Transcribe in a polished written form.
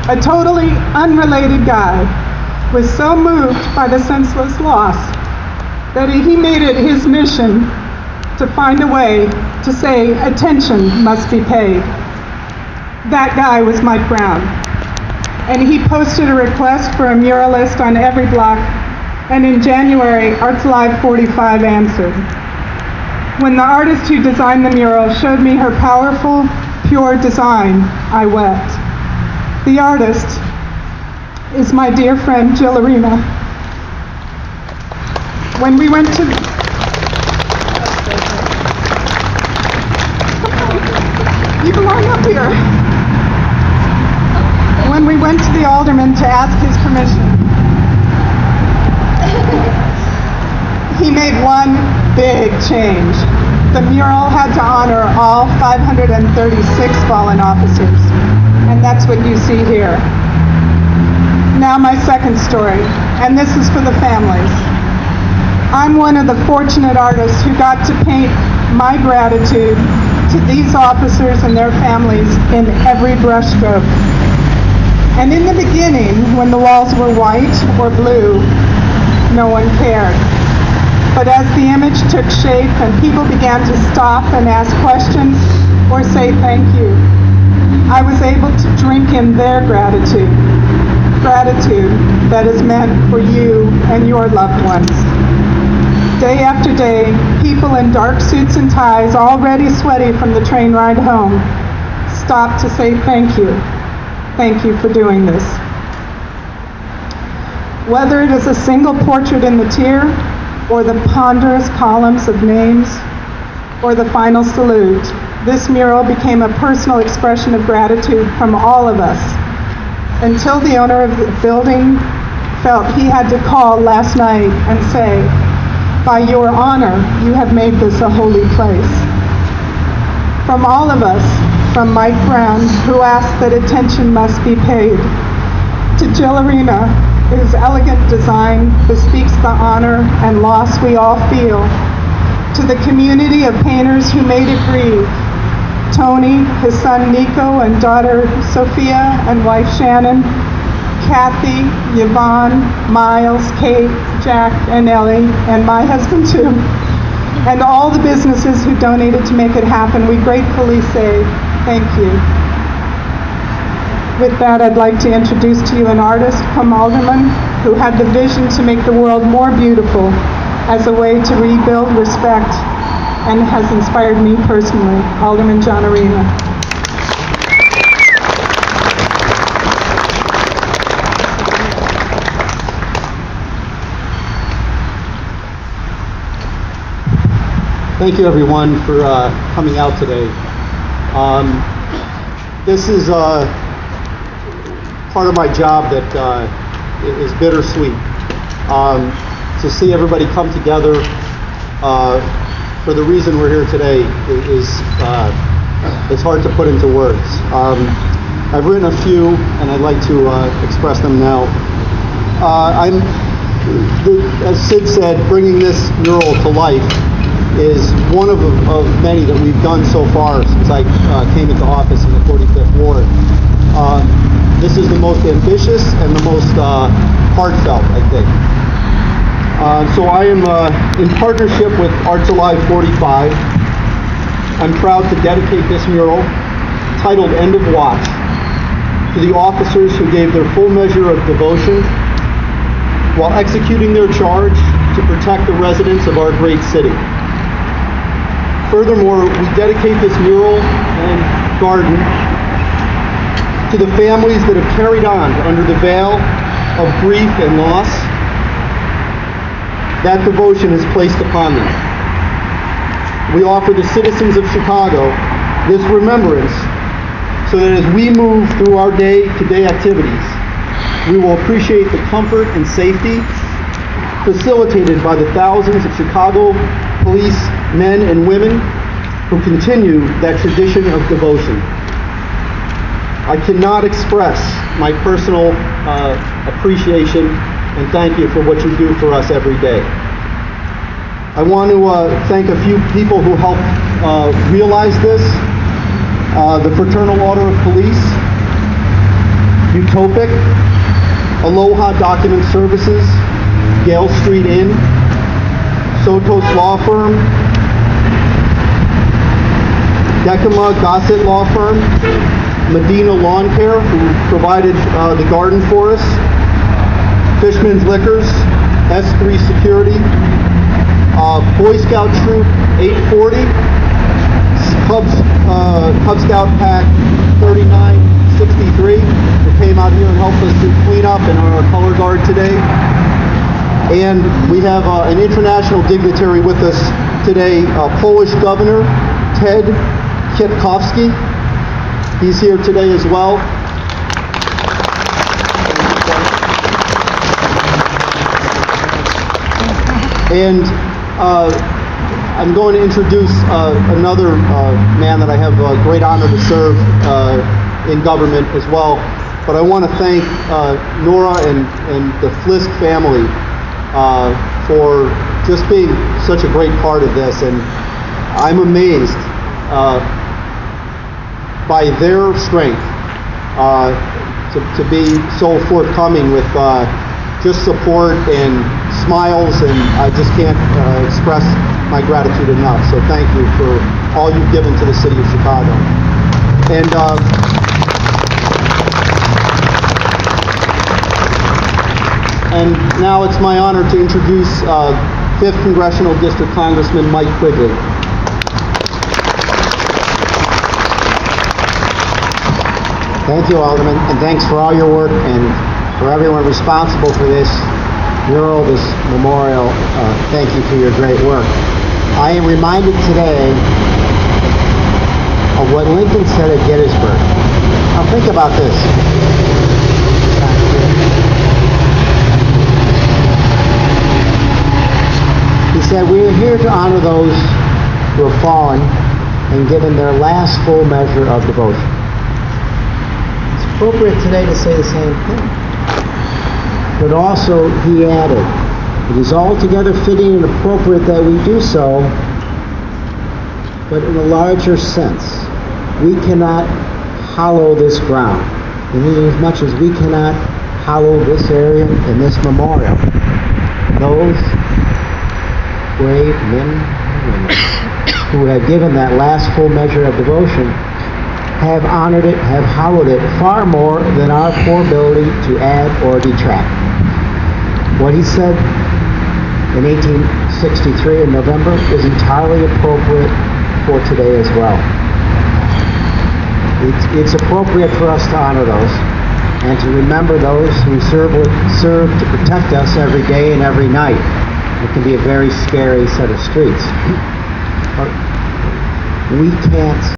a totally unrelated guy, was so moved by the senseless loss that he made it his mission to find a way to say attention must be paid. That guy was Mike Brown, and he posted a request for a muralist on every block, and in January, Arts Alive 45 answered. When the artist who designed the mural showed me her powerful, pure design, I wept. The artist is my dear friend Jill Arena. When we went to you belong up here. When we went to the alderman to ask his permission, he made one big change. The mural had to honor all 536 fallen officers, and that's what you see here. Now my second story, and this is for the families. I'm one of the fortunate artists who got to paint my gratitude to these officers and their families in every brushstroke. And in the beginning, when the walls were white or blue, no one cared. But as the image took shape and people began to stop and ask questions or say thank you, I was able to drink in their gratitude. Gratitude that is meant for you and your loved ones. Day after day, people in dark suits and ties, already sweaty from the train ride home, stop to say thank you. Thank you for doing this. Whether it is a single portrait in the tier, or the ponderous columns of names, or the final salute, this mural became a personal expression of gratitude from all of us, until the owner of the building felt he had to call last night and say, "By your honor, you have made this a holy place." From all of us, from Mike Brown, who asked that attention must be paid, to Jill Arena, whose elegant design bespeaks the honor and loss we all feel, to the community of painters who made it breathe, Tony, his son Nico, and daughter Sophia, and wife Shannon, Kathy, Yvonne, Miles, Kate, Jack, and Ellie, and my husband too, and all the businesses who donated to make it happen, we gratefully say thank you. With that, I'd like to introduce to you an artist, come Alderman, who had the vision to make the world more beautiful as a way to rebuild respect, and has inspired me personally, Alderman John Arena. Thank you, everyone, for coming out today. This is part of my job that is bittersweet. To see everybody come together for the reason we're here today is it's hard to put into words. I've written a few, and I'd like to express them now. As Sid said, bringing this mural to life is one of many that we've done so far since I came into office in the 45th Ward. This is the most ambitious and the most heartfelt, I think. So I am in partnership with Arts Alive 45. I'm proud to dedicate this mural, titled End of Watch, to the officers who gave their full measure of devotion while executing their charge to protect the residents of our great city. Furthermore, we dedicate this mural and garden to the families that have carried on under the veil of grief and loss that devotion is placed upon them. We offer the citizens of Chicago this remembrance so that as we move through our day-to-day activities, we will appreciate the comfort and safety facilitated by the thousands of Chicago police men and women who continue that tradition of devotion. I cannot express my personal appreciation and thank you for what you do for us every day. I want to thank a few people who helped realize this. The Fraternal Order of Police, Pacific, Aloha Document Services, Gale Street Inn, Sotos Law Firm, Decima Gossett Law Firm, Medina Lawn Care, who provided the garden for us, Fishman's Liquors, S3 Security, Boy Scout Troop 840, Cub Scout Pack 3963, who came out here and helped us do cleanup and our color guard today. And we have an international dignitary with us today, Polish Governor Ted Kwiatkowski. He's here today as well. And I'm going to introduce another man that I have a great honor to serve in government as well. But I want to thank Nora and the Flisk family for just being such a great part of this. And I'm amazed by their strength to be so forthcoming with just support and smiles, and I just can't express my gratitude enough. So thank you for all you've given to the city of Chicago. And now it's my honor to introduce 5th Congressional District Congressman Mike Quigley. Thank you, Alderman, and thanks for all your work and for everyone responsible for this mural, this memorial. Thank you for your great work. I am reminded today of what Lincoln said at Gettysburg. Now think about this. He said, "We are here to honor those who have fallen and given their last full measure of devotion." It's appropriate today to say the same thing. But also, he added, "It is altogether fitting and appropriate that we do so, but in a larger sense. We cannot hollow this ground, and as much as we cannot hollow this area and this memorial, those brave men and women who have given that last full measure of devotion have honored it, have hallowed it far more than our poor ability to add or detract." What he said in 1863 in November is entirely appropriate for today as well. It's appropriate for us to honor those and to remember those who serve to protect us every day and every night. It can be a very scary set of streets. But we can't